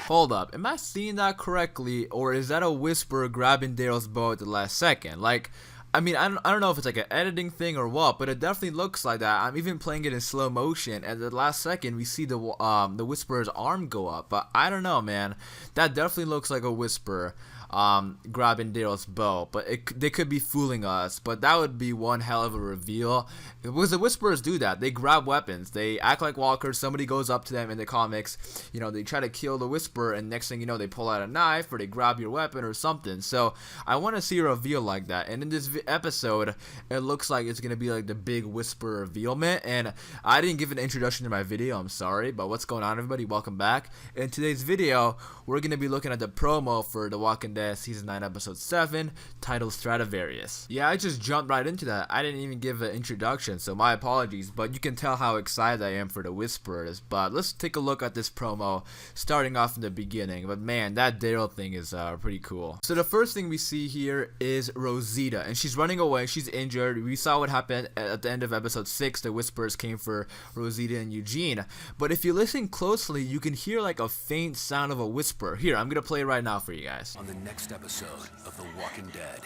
Hold up, am I seeing that correctly, or is that a Whisper grabbing Daryl's bow at the last second? Like, I mean, I don't know if it's like an editing thing or what, but it definitely looks like that. I'm even playing it in slow motion, and at the last second we see the Whisperer's arm go up. But I don't know, man. That definitely looks like a Whisper grabbing Daryl's bow, but they could be fooling us. But that would be one hell of a reveal, because the Whisperers do that. They grab weapons, they act like walkers. Somebody goes up to them in the comics, you know, they try to kill the Whisperer, and next thing you know, they pull out a knife or they grab your weapon or something. So I want to see a reveal like that, and in this episode it looks like it's gonna be like the big Whisper revealment. And I didn't give an introduction to my video, I'm sorry, but what's going on, everybody? Welcome back. In today's video we're gonna be looking at the promo for The Walking Dead Season 9 Episode 7, titled Stradivarius. Yeah, I just jumped right into that. I didn't even give an introduction, so my apologies, but you can tell how excited I am for the Whisperers. But let's take a look at this promo, starting off in the beginning. But man, that Daryl thing is pretty cool. So the first thing we see here is Rosita, and she's running away. She's injured. We saw what happened at the end of Episode 6. The Whisperers came for Rosita and Eugene. But if you listen closely, you can hear like a faint sound of a whisper. Here, I'm gonna play it right now for you guys. On the next episode of The Walking Dead.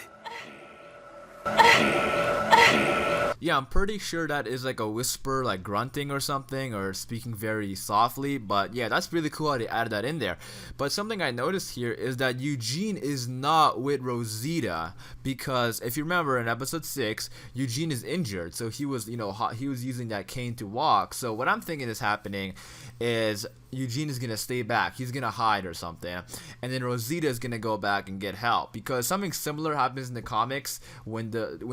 Yeah, I'm pretty sure that is like a whisper, like grunting or something, or speaking very softly. But yeah, that's really cool how they added that in there. But something I noticed here is that Eugene is not with Rosita, because if you remember in episode 6, Eugene is injured, so he was, you know, he was using that cane to walk. So what I'm thinking is happening is Eugene is gonna stay back. He's gonna hide or something, and then Rosita is gonna go back and get help, because something similar happens in the comics when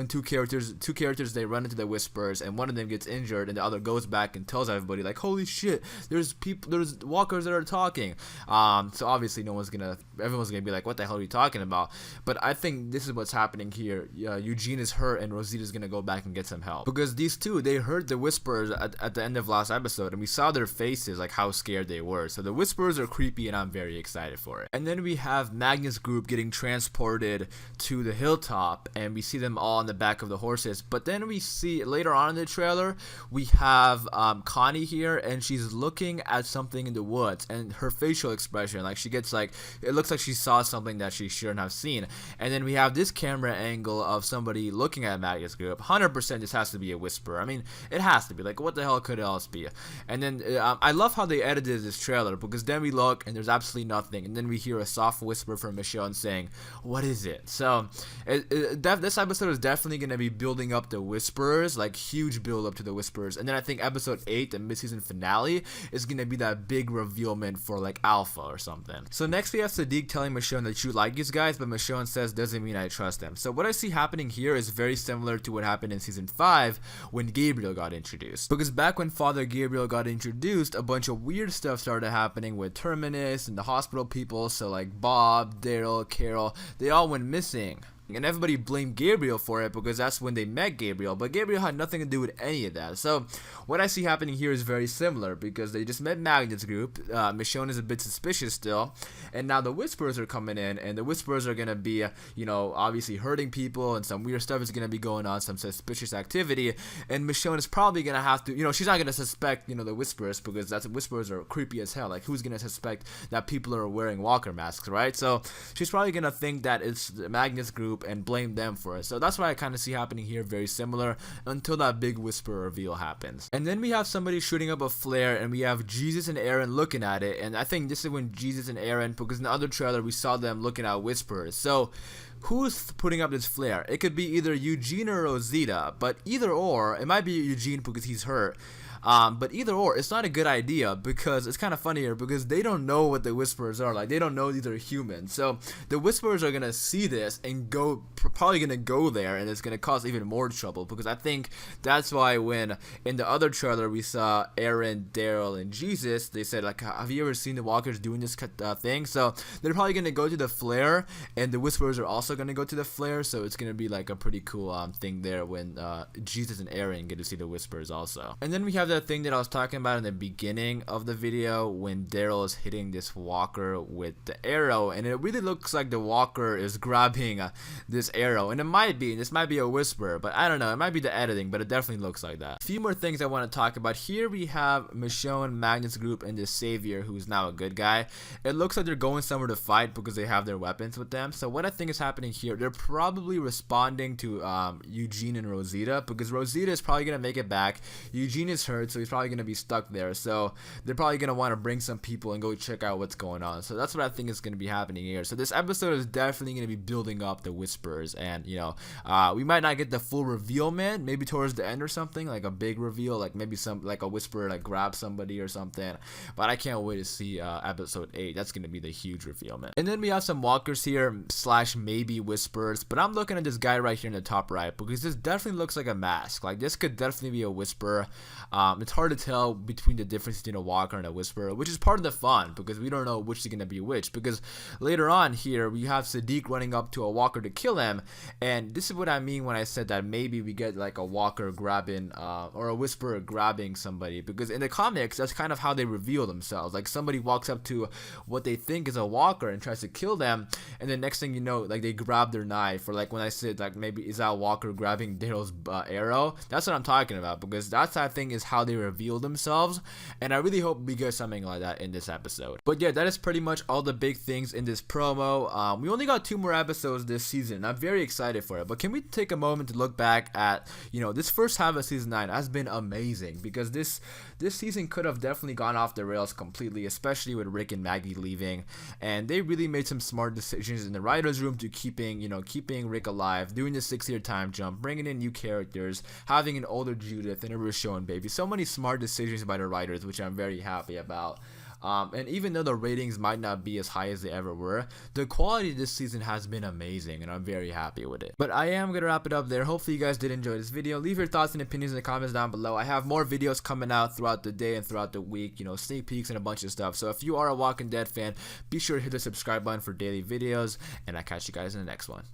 two characters they run into the Whisperers, and one of them gets injured, and the other goes back and tells everybody like, holy shit, there's walkers that are talking. So obviously everyone's gonna be like, what the hell are you talking about? But I think this is what's happening here. Eugene is hurt, and Rosita's gonna go back and get some help, because these two, they heard the Whisperers at the end of last episode, and we saw their faces, like how scared they were. So the Whisperers are creepy, and I'm very excited for it. And then we have Magnus' group getting transported to the hilltop, and we see them all on the back of the horses. But then we see later on in the trailer, we have Connie here, and she's looking at something in the woods, and her facial expression, like she gets like, it looks like she saw something that she shouldn't have seen. And then we have this camera angle of somebody looking at Magnus' group. 100% this has to be a Whisperer. I mean, it has to be. Like, what the hell could it else be? And then I love how they edited this trailer, because then we look and there's absolutely nothing, and then we hear a soft whisper from Michonne saying, what is it? So this episode is definitely going to be building up the Whisperers, like huge build up to the Whisperers. And then I think episode 8, the mid-season finale, is going to be that big revealment for like Alpha or something. So next we have Sadiq telling Michonne that you like these guys, but Michonne says doesn't mean I trust them. So what I see happening here is very similar to what happened in season 5 when Gabriel got introduced, because back when Father Gabriel got introduced, a bunch of weird stuff started happening with Terminus and the hospital people. So like Bob, Daryl, Carol, they all went missing. And everybody blamed Gabriel for it, because that's when they met Gabriel, but Gabriel had nothing to do with any of that. So what I see happening here is very similar, because they just met Magnet's group. Michonne is a bit suspicious still, and now the Whisperers are coming in, and the Whisperers are gonna be, you know, obviously hurting people, and some weird stuff is gonna be going on, some suspicious activity. And Michonne is probably gonna have to, you know, she's not gonna suspect, you know, the Whisperers, because that's Whisperers are creepy as hell. Like, who's gonna suspect that people are wearing walker masks, right? So she's probably gonna think that it's Magnet's group and blame them for it. So that's what I kind of see happening here, very similar, until that big Whisper reveal happens. And then we have somebody shooting up a flare, and we have Jesus and Aaron looking at it, and I think this is when Jesus and Aaron, because in the other trailer we saw them looking at Whisperers. So who's putting up this flare? It could be either Eugene or Rosita, but either or, it might be Eugene because he's hurt. But either or, it's not a good idea, because it's kind of funny here, because they don't know what the Whisperers are. Like, they don't know these are humans. So the Whisperers are gonna see this and probably gonna go there, and it's gonna cause even more trouble, because I think that's why when in the other trailer we saw Aaron, Daryl, and Jesus, they said like, have you ever seen the walkers doing this thing? So they're probably gonna go to the flare, and the Whisperers are also gonna go to the flare. So it's gonna be like a pretty cool thing there when Jesus and Aaron get to see the Whisperers also. And then we have the the thing that I was talking about in the beginning of the video when Daryl is hitting this walker with the arrow, and it really looks like the walker is grabbing this arrow, and this might be a whisper, but I don't know, it might be the editing, but it definitely looks like that. A few more things I want to talk about. Here we have Michonne, Magnus Group, and the Savior, who's now a good guy. It looks like they're going somewhere to fight because they have their weapons with them. So what I think is happening here, they're probably responding to Eugene and Rosita, because Rosita is probably gonna make it back. Eugene is hurt, so he's probably gonna be stuck there. So they're probably gonna want to bring some people and go check out what's going on. So that's what I think is gonna be happening here. So this episode is definitely gonna be building up the Whisperers, and you know, we might not get the full reveal, man. Maybe towards the end or something, like a big reveal, like maybe like a Whisperer like grabs somebody or something. But I can't wait to see episode 8. That's gonna be the huge reveal, man. And then we have some walkers here / maybe Whisperers, but I'm looking at this guy right here in the top right because this definitely looks like a mask. Like this could definitely be a Whisperer. It's hard to tell between the difference between a walker and a Whisperer, which is part of the fun because we don't know which is gonna be which. Because later on here we have Sadiq running up to a walker to kill him, and this is what I mean when I said that maybe we get like a walker grabbing or a Whisperer grabbing somebody, because in the comics that's kind of how they reveal themselves. Like somebody walks up to what they think is a walker and tries to kill them, and then next thing you know, like they grab their knife, or like when I said like maybe is that walker grabbing Daryl's arrow, that's what I'm talking about, because that's, I think, is how they reveal themselves, and I really hope we get something like that in this episode. But yeah, that is pretty much all the big things in this promo. We only got 2 more episodes this season. I'm very excited for it, but can we take a moment to look back at, you know, this first half of season 9 has been amazing, because this season could have definitely gone off the rails completely, especially with Rick and Maggie leaving, and they really made some smart decisions in the writers room to keeping Rick alive, doing the 6-year time jump, bringing in new characters, having an older Judith and a Roshon baby. So many smart decisions by the writers, which I'm very happy about. And even though the ratings might not be as high as they ever were, the quality this season has been amazing, and I'm very happy with it. But I am going to wrap it up there. Hopefully you guys did enjoy this video. Leave your thoughts and opinions in the comments down below. I have more videos coming out throughout the day and throughout the week, you know, sneak peeks and a bunch of stuff. So if you are a Walking Dead fan, be sure to hit the subscribe button for daily videos, and I'll catch you guys in the next one.